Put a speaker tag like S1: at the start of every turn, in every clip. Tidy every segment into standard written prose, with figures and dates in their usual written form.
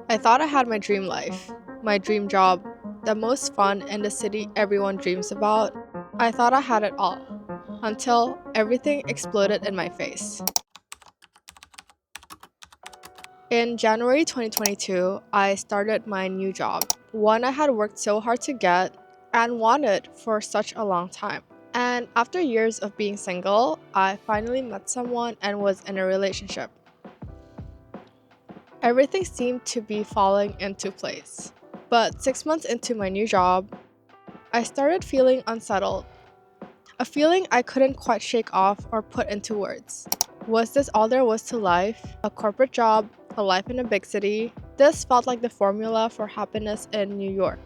S1: I thought I had my dream life, my dream job, the most fun in the city everyone dreams about. I thought I had it all, until everything exploded in my face. In January 2022, I started my new job, one I had worked so hard to get and wanted for such a long time. And after years of being single, I finally met someone and was in a relationship. Everything seemed to be falling into place. But 6 months into my new job, I started feeling unsettled. A feeling I couldn't quite shake off or put into words. Was this all there was to life? A corporate job, a life in a big city? This felt like the formula for happiness in New York.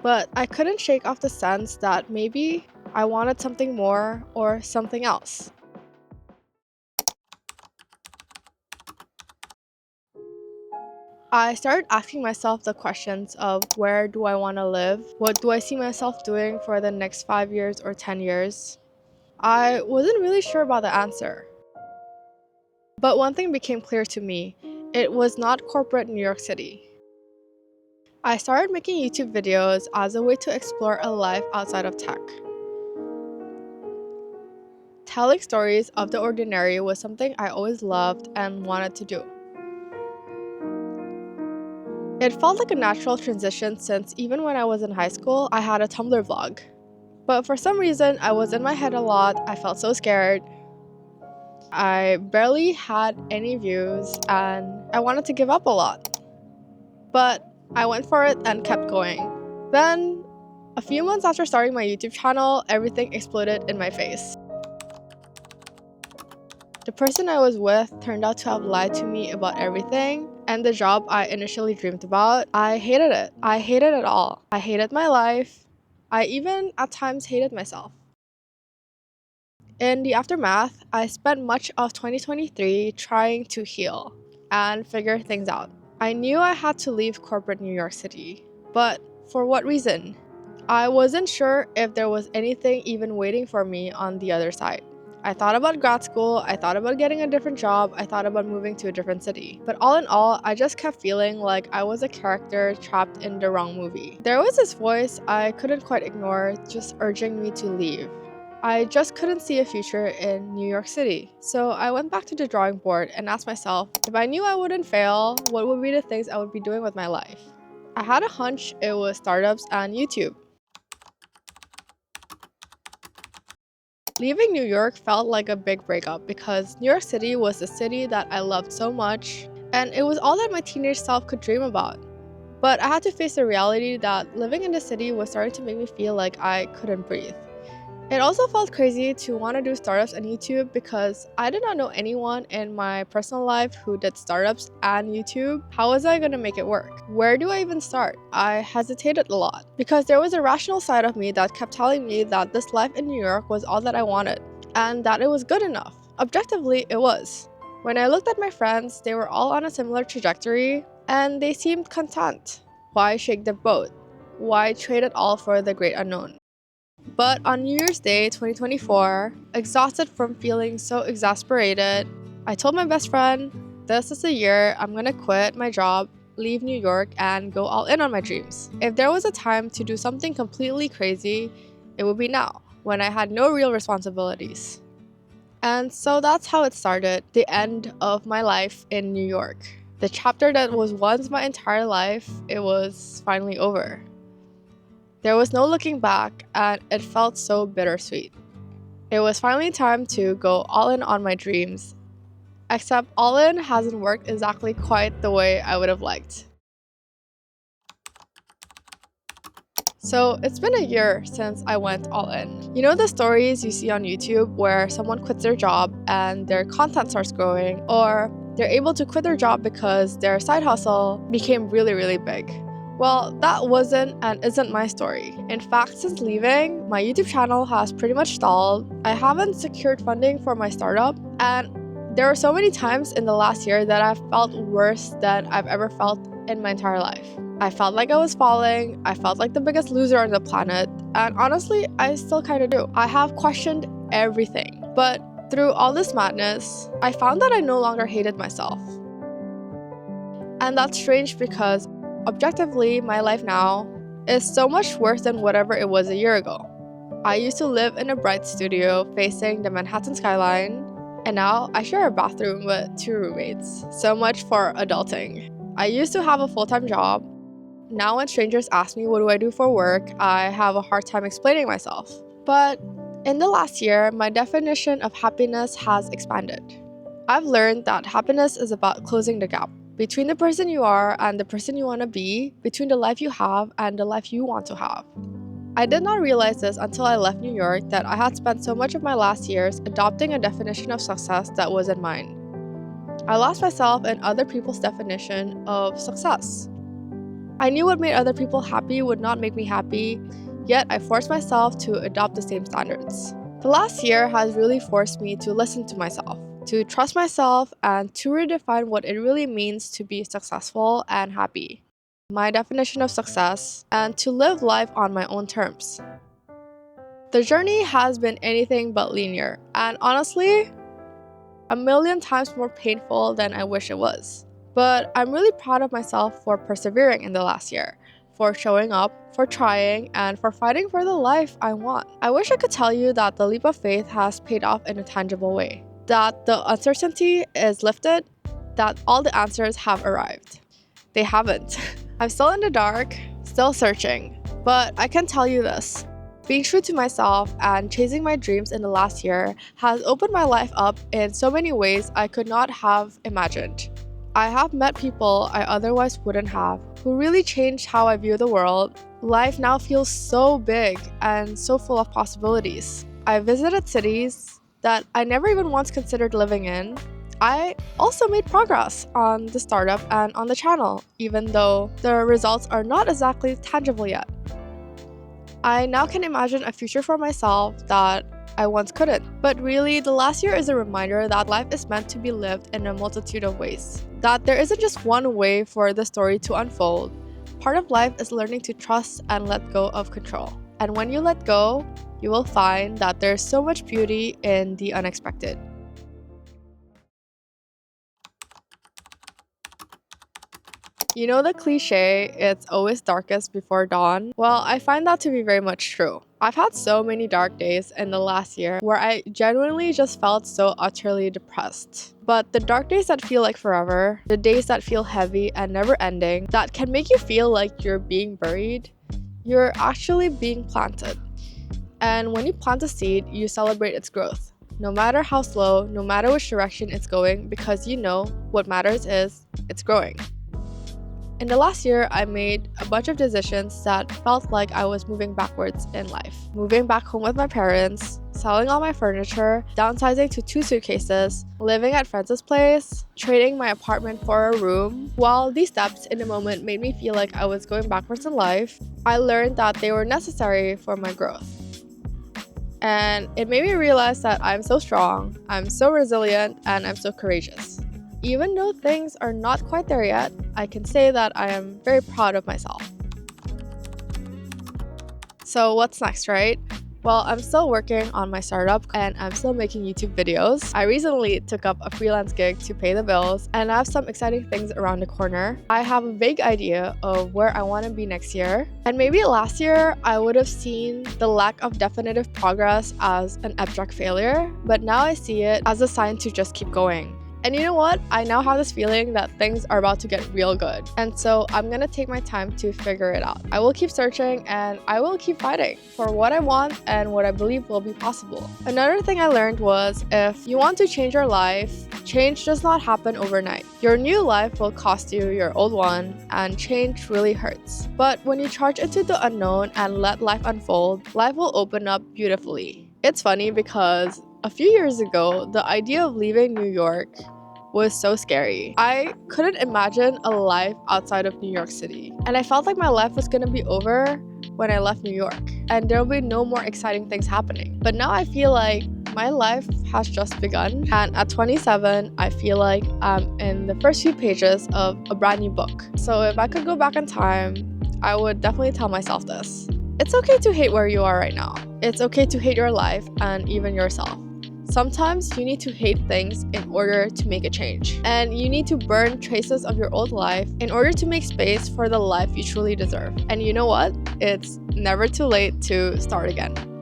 S1: But I couldn't shake off the sense that maybe I wanted something more or something else. I started asking myself the questions of where do I want to live? What do I see myself doing for the next 5 years or 10 years? I wasn't really sure about the answer. But one thing became clear to me. It was not corporate New York City. I started making YouTube videos as a way to explore a life outside of tech. Telling stories of the ordinary was something I always loved and wanted to do. It felt like a natural transition since even when I was in high school, I had a Tumblr vlog. But for some reason, I was in my head a lot. I felt so scared. I barely had any views and I wanted to give up a lot. But I went for it and kept going. Then, a few months after starting my YouTube channel, everything exploded in my face. The person I was with turned out to have lied to me about everything, and the job I initially dreamed about, I hated it. I hated it all. I hated my life. I even at times hated myself. In the aftermath, I spent much of 2023 trying to heal and figure things out. I knew I had to leave corporate New York City, but for what reason? I wasn't sure if there was anything even waiting for me on the other side. I thought about grad school, I thought about getting a different job, I thought about moving to a different city. But all in all, I just kept feeling like I was a character trapped in the wrong movie. There was this voice I couldn't quite ignore, just urging me to leave. I just couldn't see a future in New York City. So I went back to the drawing board and asked myself, if I knew I wouldn't fail, what would be the things I would be doing with my life? I had a hunch it was startups and YouTube. Leaving New York felt like a big breakup because New York City was the city that I loved so much, and it was all that my teenage self could dream about. But I had to face the reality that living in the city was starting to make me feel like I couldn't breathe. It also felt crazy to want to do startups and YouTube because I did not know anyone in my personal life who did startups and YouTube. How was I going to make it work? Where do I even start? I hesitated a lot because there was a rational side of me that kept telling me that this life in New York was all that I wanted and that it was good enough. Objectively, it was. When I looked at my friends, they were all on a similar trajectory and they seemed content. Why shake the boat? Why trade it all for the great unknown? But on New Year's Day 2024, exhausted from feeling so exasperated, I told my best friend, this is the year I'm gonna quit my job, leave New York, and go all in on my dreams. If there was a time to do something completely crazy, it would be now, when I had no real responsibilities. And so that's how it started, the end of my life in New York. The chapter that was once my entire life, it was finally over. There was no looking back, and it felt so bittersweet. It was finally time to go all in on my dreams, except all in hasn't worked exactly quite the way I would have liked. So it's been a year since I went all in. You know the stories you see on YouTube where someone quits their job and their content starts growing, or they're able to quit their job because their side hustle became really, really big. Well, that wasn't and isn't my story. In fact, since leaving, my YouTube channel has pretty much stalled. I haven't secured funding for my startup, and there are so many times in the last year that I've felt worse than I've ever felt in my entire life. I felt like I was falling, I felt like the biggest loser on the planet, and honestly, I still kind of do. I have questioned everything, but through all this madness, I found that I no longer hated myself. And that's strange because objectively, my life now is so much worse than whatever it was a year ago. I used to live in a bright studio facing the Manhattan skyline, and now I share a bathroom with 2 roommates. So much for adulting. I used to have a full-time job. Now when strangers ask me what do I do for work, I have a hard time explaining myself. But in the last year, my definition of happiness has expanded. I've learned that happiness is about closing the gap between the person you are and the person you want to be, between the life you have and the life you want to have. I did not realize this until I left New York that I had spent so much of my last years adopting a definition of success that wasn't mine. I lost myself in other people's definition of success. I knew what made other people happy would not make me happy, yet I forced myself to adopt the same standards. The last year has really forced me to listen to myself, to trust myself, and to redefine what it really means to be successful and happy. My definition of success, and to live life on my own terms. The journey has been anything but linear, and honestly, a million times more painful than I wish it was. But I'm really proud of myself for persevering in the last year, for showing up, for trying, and for fighting for the life I want. I wish I could tell you that the leap of faith has paid off in a tangible way, that the uncertainty is lifted, that all the answers have arrived. They haven't. I'm still in the dark, still searching, but I can tell you this. Being true to myself and chasing my dreams in the last year has opened my life up in so many ways I could not have imagined. I have met people I otherwise wouldn't have, who really changed how I view the world. Life now feels so big and so full of possibilities. I visited cities that I never even once considered living in. I also made progress on the startup and on the channel, even though the results are not exactly tangible yet. I now can imagine a future for myself that I once couldn't. But really, the last year is a reminder that life is meant to be lived in a multitude of ways. That there isn't just one way for the story to unfold. Part of life is learning to trust and let go of control. And when you let go, you will find that there's so much beauty in the unexpected. You know the cliche, it's always darkest before dawn? Well, I find that to be very much true. I've had so many dark days in the last year where I genuinely just felt so utterly depressed. But the dark days that feel like forever, the days that feel heavy and never ending, that can make you feel like you're being buried, you're actually being planted. And when you plant a seed, you celebrate its growth. No matter how slow, no matter which direction it's going, because you know what matters is it's growing. In the last year, I made a bunch of decisions that felt like I was moving backwards in life. Moving back home with my parents, selling all my furniture, downsizing to 2 suitcases, living at friends' place, trading my apartment for a room. While these steps in the moment made me feel like I was going backwards in life, I learned that they were necessary for my growth. And it made me realize that I'm so strong, I'm so resilient, and I'm so courageous. Even though things are not quite there yet, I can say that I am very proud of myself. So what's next, right? Well, I'm still working on my startup and I'm still making YouTube videos. I recently took up a freelance gig to pay the bills and I have some exciting things around the corner. I have a vague idea of where I want to be next year. And maybe last year, I would have seen the lack of definitive progress as an abject failure, but now I see it as a sign to just keep going. And you know what? I now have this feeling that things are about to get real good. And so I'm gonna take my time to figure it out. I will keep searching and I will keep fighting for what I want and what I believe will be possible. Another thing I learned was if you want to change your life, change does not happen overnight. Your new life will cost you your old one and change really hurts. But when you charge into the unknown and let life unfold, life will open up beautifully. It's funny because a few years ago, the idea of leaving New York was so scary. I couldn't imagine a life outside of New York City. And I felt like my life was gonna be over when I left New York. And there will be no more exciting things happening. But now I feel like my life has just begun. And at 27, I feel like I'm in the first few pages of a brand new book. So if I could go back in time, I would definitely tell myself this. It's okay to hate where you are right now. It's okay to hate your life and even yourself. Sometimes you need to hate things in order to make a change. And you need to burn traces of your old life in order to make space for the life you truly deserve. And you know what? It's never too late to start again.